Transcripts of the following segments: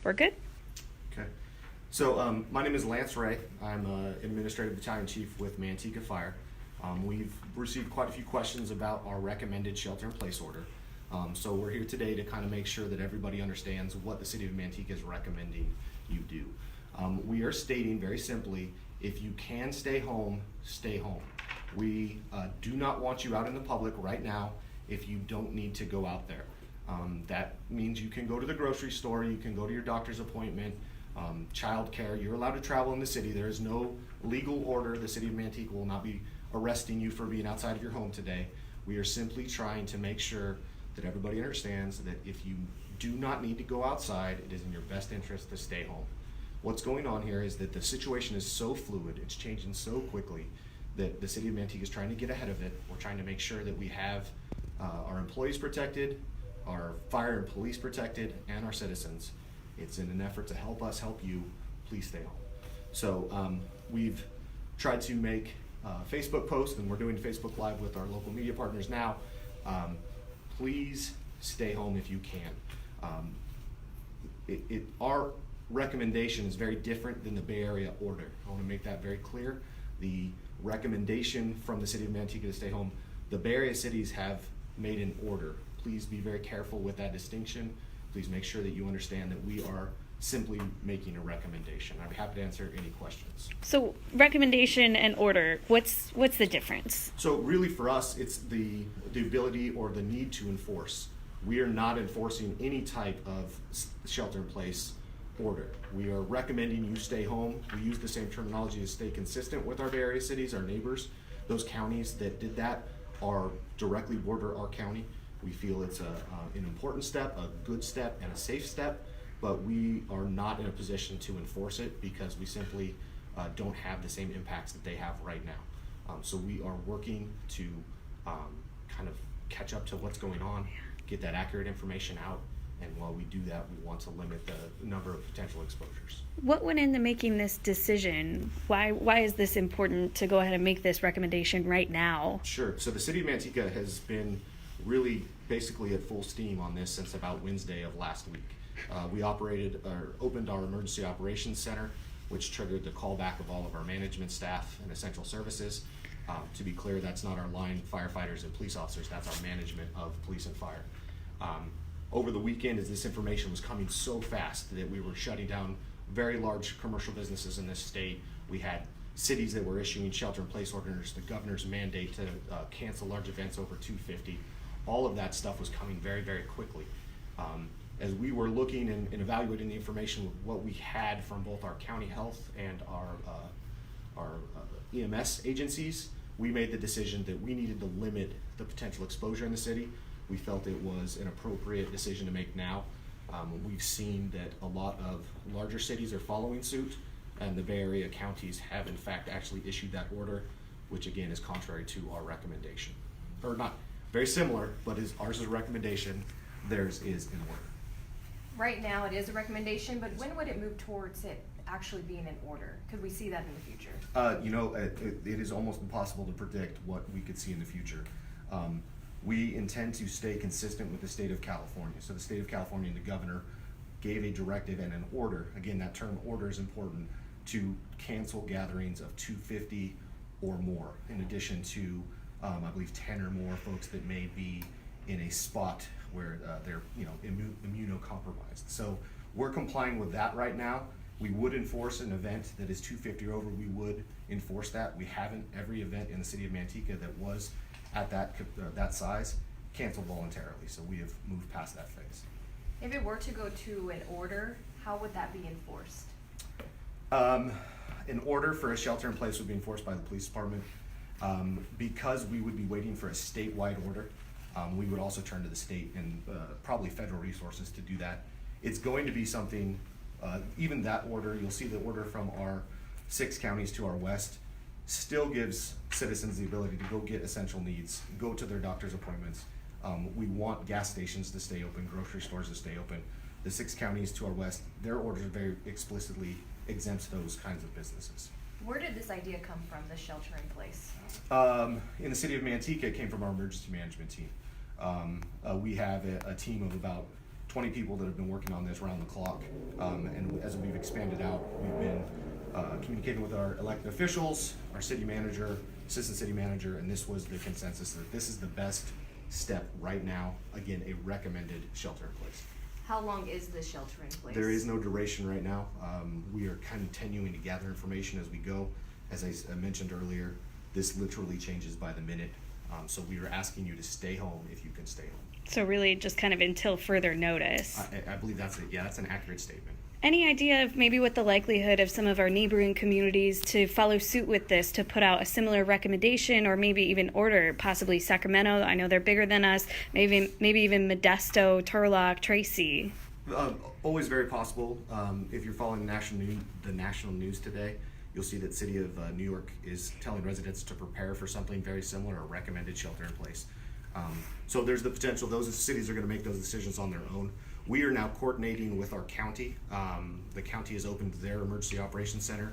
We're good? Okay. So my name is Lance Ray. I'm Administrative Battalion Chief with Manteca Fire. We've received quite a few questions about our recommended shelter-in-place order. So we're here today to kind of make sure that everybody understands what the City of Manteca is recommending you do. We are stating very simply, if you can stay home, stay home. We do not want you out in the public right now if you don't need to go out there. That means you can go to the grocery store, you can go to your doctor's appointment, childcare. You're allowed to travel in the city. There is no legal order. The City of Manteca will not be arresting you for being outside of your home today. We are simply trying to make sure that everybody understands that if you do not need to go outside, it is in your best interest to stay home. What's going on here is that the situation is so fluid, it's changing so quickly, that the City of Manteca is trying to get ahead of it. We're trying to make sure that we have our employees protected, our fire and police protected, and our citizens. It's in an effort to help us help you. Please stay home. So we've tried to make Facebook posts, and we're doing Facebook Live with our local media partners now. Please stay home if you can. Our recommendation is very different than the Bay Area order. I want to make that very clear. The recommendation from the City of Manteca to stay home, the Bay Area cities have made an order. Please be very careful with that distinction. Please make sure that you understand that we are simply making a recommendation. I'd be happy to answer any questions. So recommendation and order, what's the difference? So really for us, it's the ability or the need to enforce. We are not enforcing any type of shelter-in-place order. We are recommending you stay home. We use the same terminology to stay consistent with our Bay Area cities, our neighbors. Those counties that did that are directly border our county. We feel it's an important step, a good step, and a safe step, but we are not in a position to enforce it because we simply don't have the same impacts that they have right now. So we are working to kind of catch up to what's going on, get that accurate information out, and while we do that, we want to limit the number of potential exposures. What went into making this decision? Why is this important to go ahead and make this recommendation right now? Sure. So the City of Manteca has been really basically at full steam on this since about Wednesday of last week. We opened our emergency operations center, which triggered the callback of all of our management staff and essential services. To be clear, that's not our line firefighters and police officers, that's our management of police and fire. Over the weekend, as this information was coming so fast that we were shutting down very large commercial businesses in this state, we had cities that were issuing shelter-in-place orders, the governor's mandate to cancel large events over 250. All of that stuff was coming very, very quickly. As we were looking and evaluating the information, what we had from both our county health and our EMS agencies, we made the decision that we needed to limit the potential exposure in the city. We felt it was an appropriate decision to make now. We've seen that a lot of larger cities are following suit, and the Bay Area counties have in fact actually issued that order, which again is contrary to our recommendation. Or not very similar, but ours is a recommendation, theirs is an order. Right now it is a recommendation, but when would it move towards it actually being an order? Could we see that in the future? It is almost impossible to predict what we could see in the future. We intend to stay consistent with the state of California. So the state of California and the governor gave a directive and an order. Again, that term order is important, to cancel gatherings of 250 or more, in addition to I believe 10 or more folks that may be in a spot where they're immunocompromised. So we're complying with that right now. We would enforce an event that is 250 or over. We would enforce that. We haven't. Every event in the City of Manteca that was at that size canceled voluntarily. So we have moved past that phase. If it were to go to an order, how would that be enforced? An order for a shelter-in-place would be enforced by the police department. Because we would be waiting for a statewide order, we would also turn to the state and probably federal resources to do that. It's going to be something, even that order, you'll see the order from our 6 counties to our west, still gives citizens the ability to go get essential needs, go to their doctor's appointments. We want gas stations to stay open, grocery stores to stay open. The 6 counties to our west, their orders very explicitly exempts those kinds of businesses. Where did this idea come from, the shelter in place? In the City of Manteca, it came from our emergency management team. We have a team of about 20 people that have been working on this around the clock. And as we've expanded out, we've been communicating with our elected officials, our city manager, assistant city manager, and this was the consensus that this is the best step right now. Again, a recommended shelter in place. How long is this shelter in place? There is no duration right now. We are continuing to gather information as we go. As I mentioned earlier, this literally changes by the minute. So we are asking you to stay home if you can stay home. So really just kind of until further notice. I believe that's it. Yeah, that's an accurate statement. Any idea of maybe what the likelihood of some of our neighboring communities to follow suit with this, to put out a similar recommendation or maybe even order, possibly Sacramento? I know they're bigger than us. Maybe even Modesto, Turlock, Tracy. Always very possible. If you're following the national news today, you'll see that City of New York is telling residents to prepare for something very similar, a recommended shelter in place. So there's the potential those cities are going to make those decisions on their own. We are now coordinating with our county. The county has opened their emergency operations center,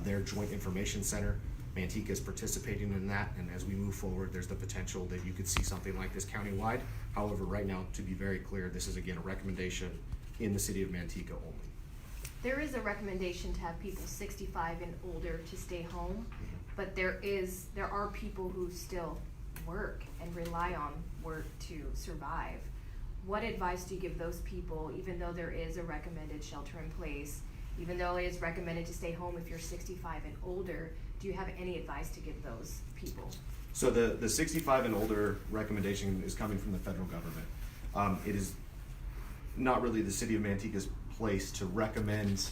their joint information center. Manteca is participating in that, and as we move forward, there's the potential that you could see something like this countywide. However, right now, to be very clear, this is again a recommendation in the city of Manteca only. There is a recommendation to have people 65 and older to stay home, but there are people who still work and rely on work to survive. What advice do you give those people, even though there is a recommended shelter in place, even though it is recommended to stay home if you're 65 and older? Do you have any advice to give those people? So the 65 and older recommendation is coming from the federal government. It is not really the city of Manteca's place to recommend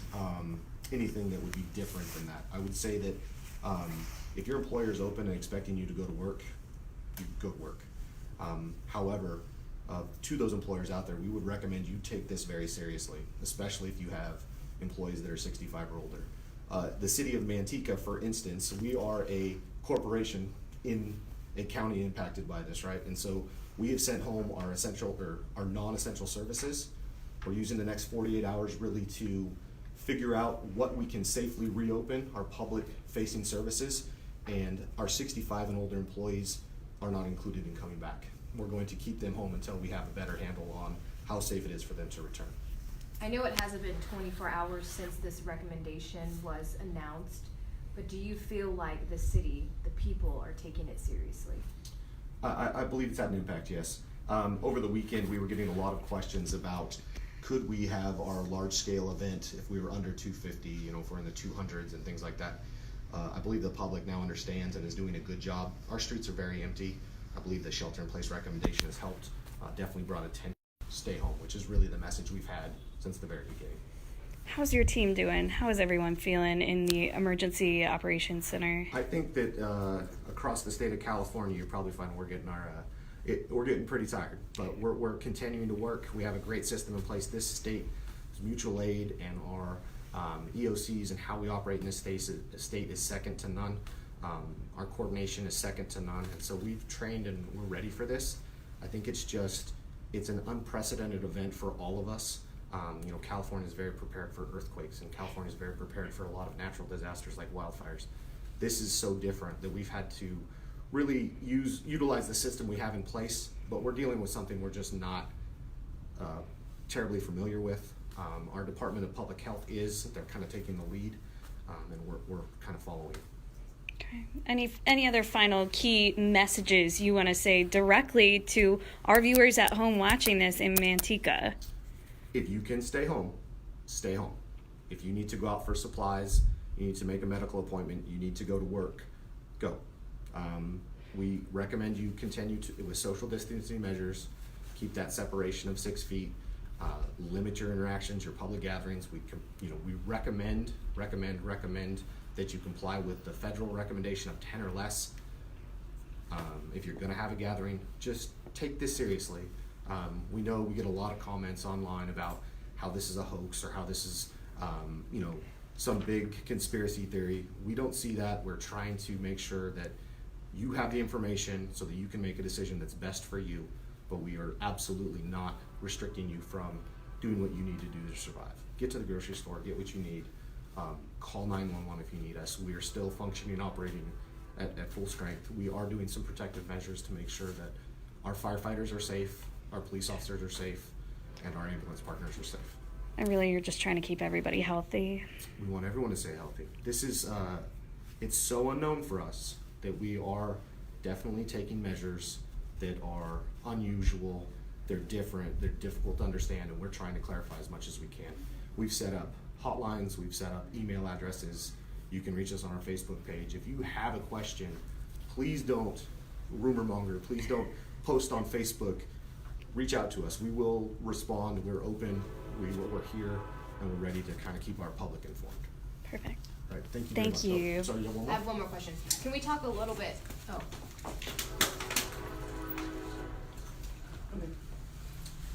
anything that would be different than that. I would say that if your employer is open and expecting you to go to work, you go to work. However, to those employers out there, we would recommend you take this very seriously, especially if you have employees that are 65 or older. The city of Manteca, for instance, we are a corporation in a county impacted by this, right? And so we have sent home our essential or our non-essential services. We're using the next 48 hours really to figure out what we can safely reopen, our public facing services, and our 65 and older employees are not included in coming back. We're going to keep them home until we have a better handle on how safe it is for them to return. I know it hasn't been 24 hours since this recommendation was announced, but do you feel like the city, the people, are taking it seriously? I believe it's had an impact, yes. Over the weekend, we were getting a lot of questions about could we have our large-scale event if we were under 250, if we're in the 200s and things like that. I believe the public now understands and is doing a good job. Our streets are very empty. I believe the shelter-in-place recommendation has helped, definitely brought attention to stay home, which is really the message we've had since the very beginning. How's your team doing? How is everyone feeling in the Emergency Operations Center? I think that across the state of California, you probably find we're getting we're getting pretty tired, but we're continuing to work. We have a great system in place. This state, mutual aid and our EOCs and how we operate in this state is second to none. Our coordination is second to none, and so we've trained and we're ready for this. I think it's an unprecedented event for all of us. California is very prepared for earthquakes, and California is very prepared for a lot of natural disasters like wildfires. This is so different that we've had to really utilize the system we have in place, but we're dealing with something we're just not terribly familiar with. Our Department of Public Health they're kind of taking the lead, and we're kind of following. Okay. Any other final key messages you want to say directly to our viewers at home watching this in Manteca? If you can stay home, stay home. If you need to go out for supplies, you need to make a medical appointment, you need to go to work, go. We recommend you continue with social distancing measures, keep that separation of 6 feet, limit your interactions, your public gatherings. We recommend that you comply with the federal recommendation of 10 or less. If you're going to have a gathering, just take this seriously. We know we get a lot of comments online about how this is a hoax or how this is, some big conspiracy theory. We don't see that. We're trying to make sure that you have the information so that you can make a decision that's best for you, but we are absolutely not restricting you from doing what you need to do to survive. Get to the grocery store, get what you need, call 911 if you need us. We are still functioning, operating at full strength. We are doing some protective measures to make sure that our firefighters are safe, our police officers are safe, and our ambulance partners are safe. And really, you're just trying to keep everybody healthy. We want everyone to stay healthy. This is, it's so unknown for us that we are definitely taking measures that are unusual, they're different, they're difficult to understand, and we're trying to clarify as much as we can. We've set up hotlines, we've set up email addresses. You can reach us on our Facebook page. If you have a question, please don't rumor monger, please don't post on Facebook. Reach out to us. We will respond. We're open. We're here, and we're ready to kind of keep our public informed. Perfect. All right, thank you very Thank much. you. Oh, sorry, you have one I more? have one more question. Can we talk a little bit,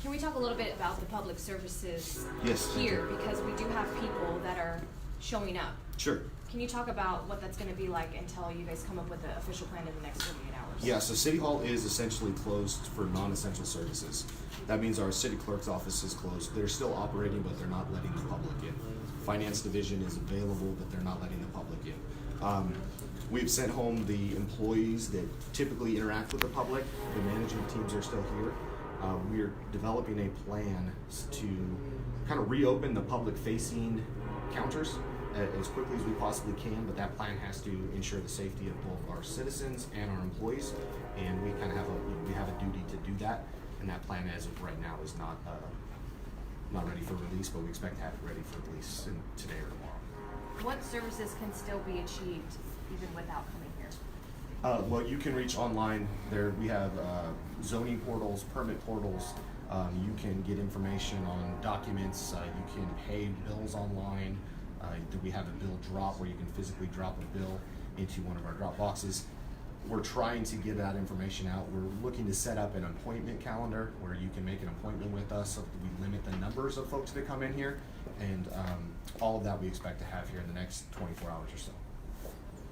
can we talk a little bit about the public services Yes. here? Because we do have people that are showing up. Sure. Can you talk about what that's gonna be like until you guys come up with an official plan in the next 48 hours? Yeah, so City Hall is essentially closed for non-essential services. That means our city clerk's office is closed. They're still operating, but they're not letting the public in. Finance division is available, but they're not letting the public in. We've sent home the employees that typically interact with the public. The management teams are still here. We're developing a plan to kind of reopen the public-facing counters as quickly as we possibly can, but that plan has to ensure the safety of both our citizens and our employees, and we kind of have a duty to do that, and that plan as of right now is not ready for release, but we expect to have it ready for release today or tomorrow. What services can still be achieved even without coming here? Well, you can reach online. We have zoning portals, permit portals. You can get information on documents. You can pay bills online. We have a bill drop where you can physically drop a bill into one of our drop boxes. We're trying to get that information out. We're looking to set up an appointment calendar where you can make an appointment with us so that we limit the numbers of folks that come in here. And all of that we expect to have here in the next 24 hours or so.